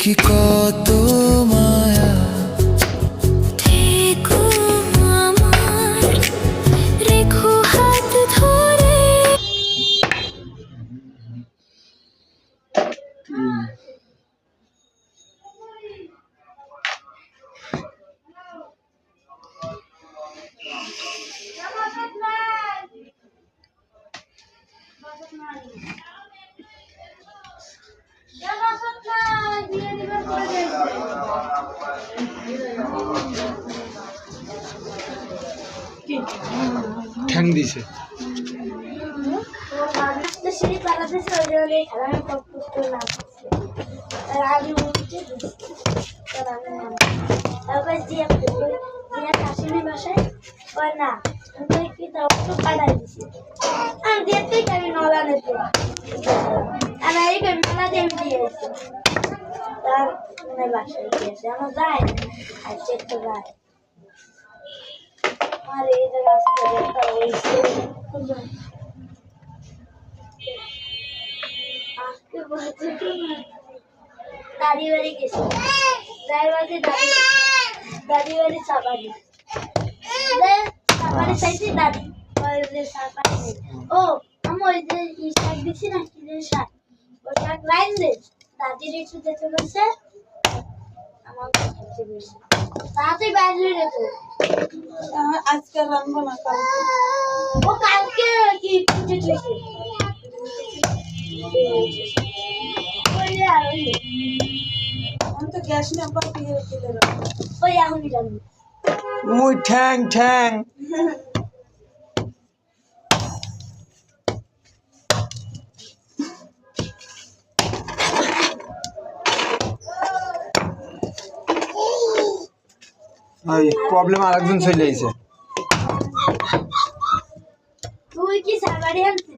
কি কত মায়া থেকো আমার, রেখো হাত ধরে। ঠ্যাং দিছে সিঁড়ি পালাতে ওই খেলানো করতে না আর আগে উঠে তারপর দিয়ে শাশুড়ি বাসায় কয় না কি তাও তো কাটাই দিছি আমি দেখতেই পারি নলা নেতে আর এই মেলা দিয়ে দিয়েছে তার মানে বাসায় গিয়েছে আমার যায় আর চেকটা যায় আর এই যে রাস্তা হয়েছে আজকে বলেছে দাঁড়িয়ে বাড়ি গেছে ড্রাইভারকে দাঁড়িয়ে বাড়ি সাবারি সাবারি চাইছি দাঁড়ি সাবারি ও আমি ওই যে শাক দিচ্ছি না কি যে শাক ওই শাক লাইন দে দাদির একটু যেতে বলছে আমার কাছে বলছে তাড়াতাড়ি বাইরে রেখো আজকে রান্না না ও কালকে কি পুজো চলছে আমি তো গ্যাস নাম্বার দিয়ে দিলে ওই এখনই জানবো মুই ঠ্যাং ঠ্যাং ওই প্রবলেম আরেকজন চলে আইছে তুই কি সাবারি আনছিস